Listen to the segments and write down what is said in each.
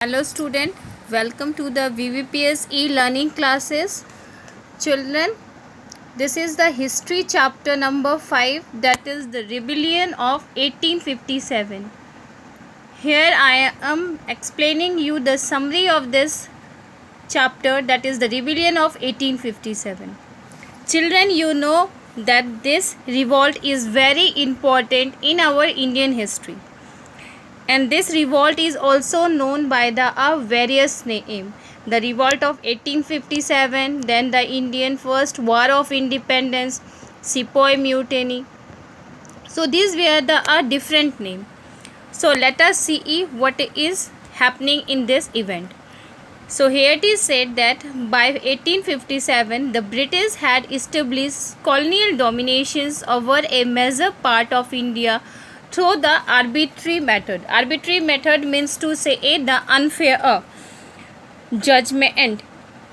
Hello student, welcome to the VVPS e-learning classes. Children, this is the history chapter number 5, that is the rebellion of 1857. Here I am explaining you the summary of this chapter, that is the rebellion of 1857. Children, you know that this revolt is very important in our Indian history. And this revolt is also known by the various name. The revolt of 1857, then the Indian First War of Independence, Sepoy Mutiny. So these were the different name. So let us see what is happening in this event. So here it is said that by 1857 the British had established colonial dominations over a major part of India through the arbitrary method. Arbitrary method means to say the unfair judgment.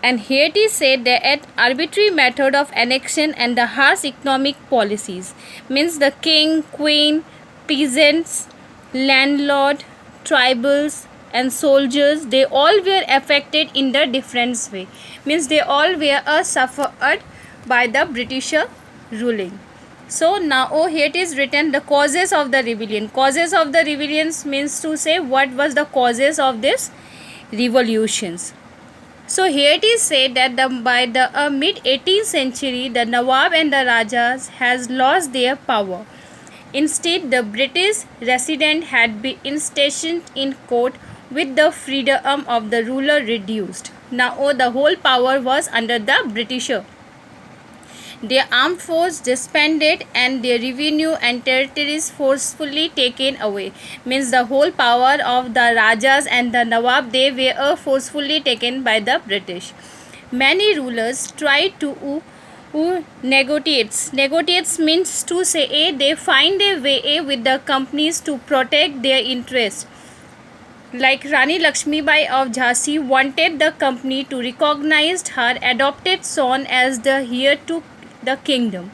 And here it is said that arbitrary method of annexation and the harsh economic policies means the king, queen, peasants, landlord, tribals and soldiers, they all were affected in the different way. Means they all were suffered by the British ruling. So now here it is written the causes of the rebellion. Causes of the rebellions means to say what was the causes of this revolutions. So here it is said that by the mid 18th century the Nawab and the Rajas has lost their power. Instead the British resident had been stationed in court with the freedom of the ruler reduced. Now the whole power was under the Britisher. Their armed force disbanded and their revenue and territories forcefully taken away. Means the whole power of the Rajas and the Nawab, they were forcefully taken by the British. Many rulers tried to negotiate. Negotiates means to say they find a way with the companies to protect their interests. Like Rani Lakshmibai of Jhansi wanted the company to recognize her adopted son as the heir to the kingdom.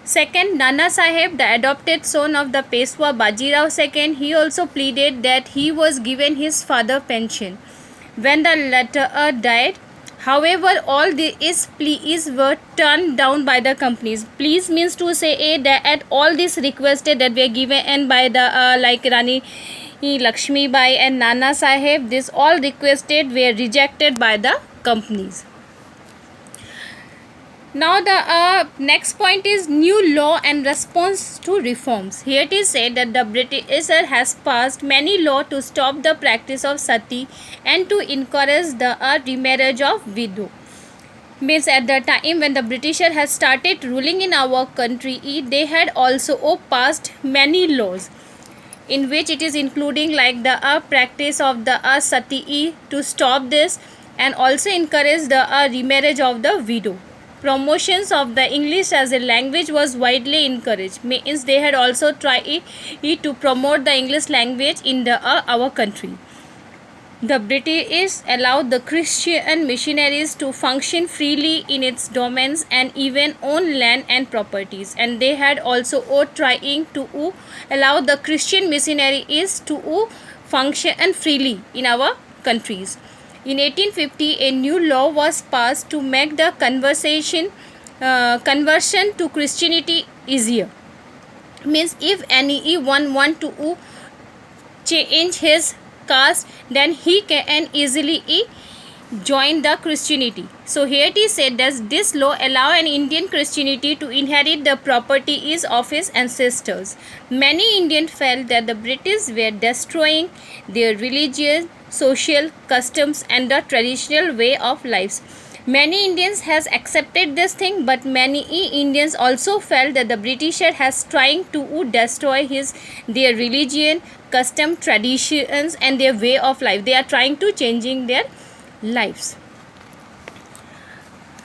Second, Nana Sahib, the adopted son of the Peshwa Bajirao II, he also pleaded that he was given his father pension when the latter died. However, all these pleas were turned down by the companies. Pleas means to say that all these requested that were given by the like Rani Lakshmi Bai and Nana Sahib, this all requested were rejected by the companies. Now the next point is new law and response to reforms. Here it is said that the British has passed many laws to stop the practice of sati and to encourage the remarriage of widow. Means at the time when the Britisher has started ruling in our country, they had also passed many laws in which it is including like the practice of the sati to stop this and also encourage the remarriage of the widow. Promotions of the English as a language was widely encouraged. Means they had also tried to promote the English language in the our country. The British allowed the Christian missionaries to function freely in its domains and even own land and properties. And they had also trying to allow the Christian missionaries to function freely in our countries. In 1850, a new law was passed to make the conversion to Christianity easier. Means if anyone want to change his caste, then he can easily join the Christianity. So here it is said that this law allow an Indian Christianity to inherit the properties of his ancestors. Many Indians felt that the British were destroying their religion, social customs and the traditional way of lives. Many Indians has accepted this thing, but many Indians also felt that the Britisher has trying to destroy their religion, custom, traditions and their way of life. They are trying to changing their lives.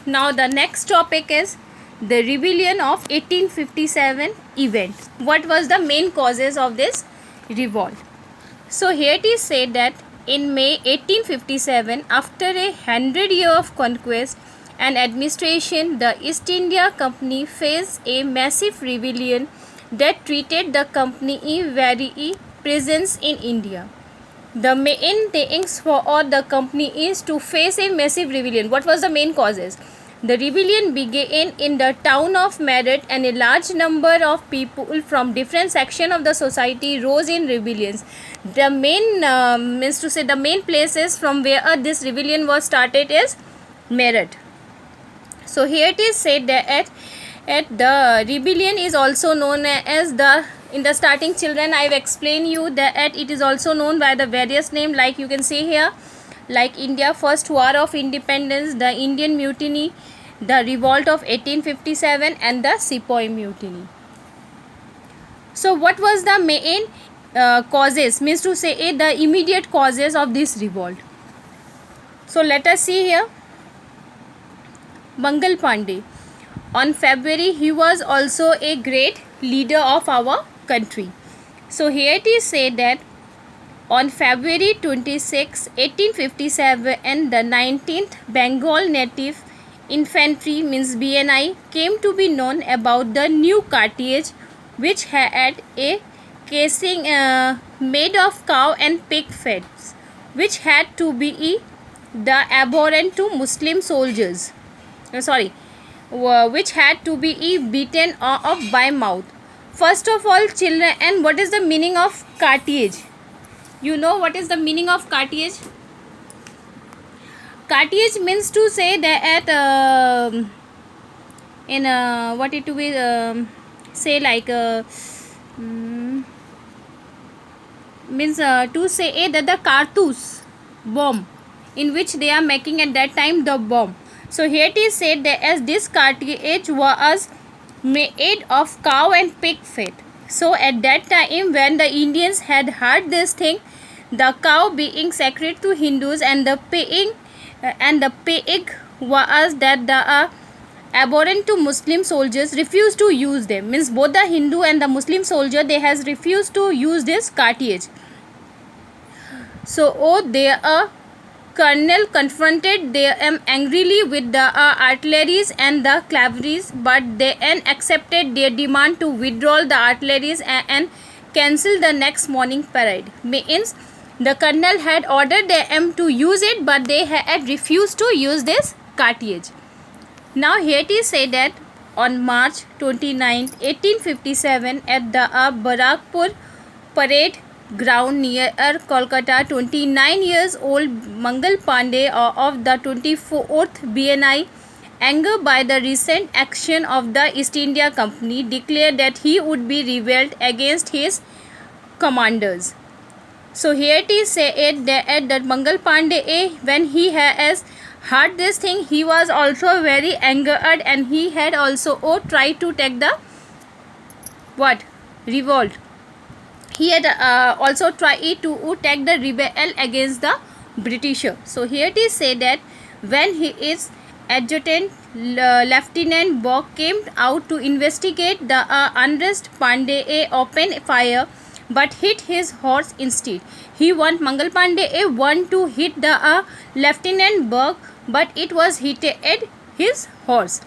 Now the next topic is the rebellion of 1857 event. What was the main causes of this revolt? So here it is said that in May 1857, after 100 years of conquest and administration, the East India Company faced a massive rebellion that treated the company very presence in India. the main things for all the company is to face a massive rebellion. What was the main causes? The rebellion began in the town of Meerut, and a large number of people from different sections of the society rose in rebellions. The main means to say the main places from where this rebellion was started is Meerut. So here it is said that at the rebellion is also known as the, in the starting children I have explained you that it is also known by the various name, like you can see here, like India First War of Independence, the Indian Mutiny, the Revolt of 1857, and the Sepoy Mutiny. So what was the main causes, means to say the immediate causes of this revolt? So let us see here. Mangal Pandey. On February, he was also a great leader of our country. So here it is said that on February 26, 1857, and the 19th Bengal Native Infantry, means BNI, came to be known about the new cartridge, which had a casing made of cow and pig fats, which had to be the abhorrent to Muslim soldiers. Which had to be beaten off by mouth. First of all, children, and what is the meaning of cartridge? You know what is the meaning of cartridge? Cartridge means to say that in what it to be say like means to say that the cartouche bomb in which they are making at that time the bomb. So here it is said that as this cartridge was made of cow and pig fat. So at that time when the Indians had heard this thing, the cow being sacred to Hindus and the pig was that the abhorrent to Muslim soldiers refused to use them. Means both the Hindu and the Muslim soldier, they has refused to use this cartridge. So their colonel confronted them angrily with the artillery and the cavalry, but they accepted their demand to withdraw the artillery and cancel the next morning parade. Means the colonel had ordered them to use it, but they had refused to use this cartridge. Now here it is said that on March 29, 1857, at the Barakpur parade ground near Kolkata, 29 years old Mangal Pandey of the 24th BNI, angered by the recent action of the East India Company, declared that he would be rebelled against his commanders. So here it is said that Mangal Pandey, when he has heard this thing, he was also very angered, and he had also tried to take the revolt. He had also tried to take the rebel against the Britisher. So here it is said that when his adjutant Lieutenant Bogg came out to investigate the unrest, Pandey opened fire but hit his horse instead. Mangal Pandey want to hit the Lieutenant Bogg, but it was hit at his horse.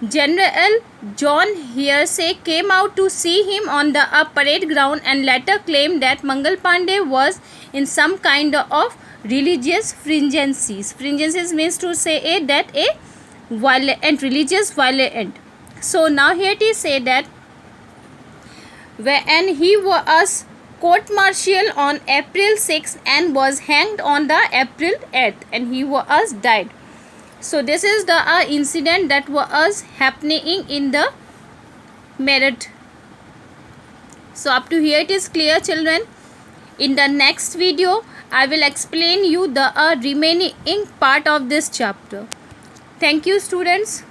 General John Hearsay came out to see him on the parade ground and later claimed that Mangal Pandey was in some kind of religious fringencies. Fringencies means to say that a violent, religious violent. So now here it is said that when he was court-martial on April 6th and was hanged on the April 8th, and he was died. So this is the incident that was happening in the Meerut. So up to here it is clear, children. In the next video I will explain you the remaining part of this chapter. Thank you, students.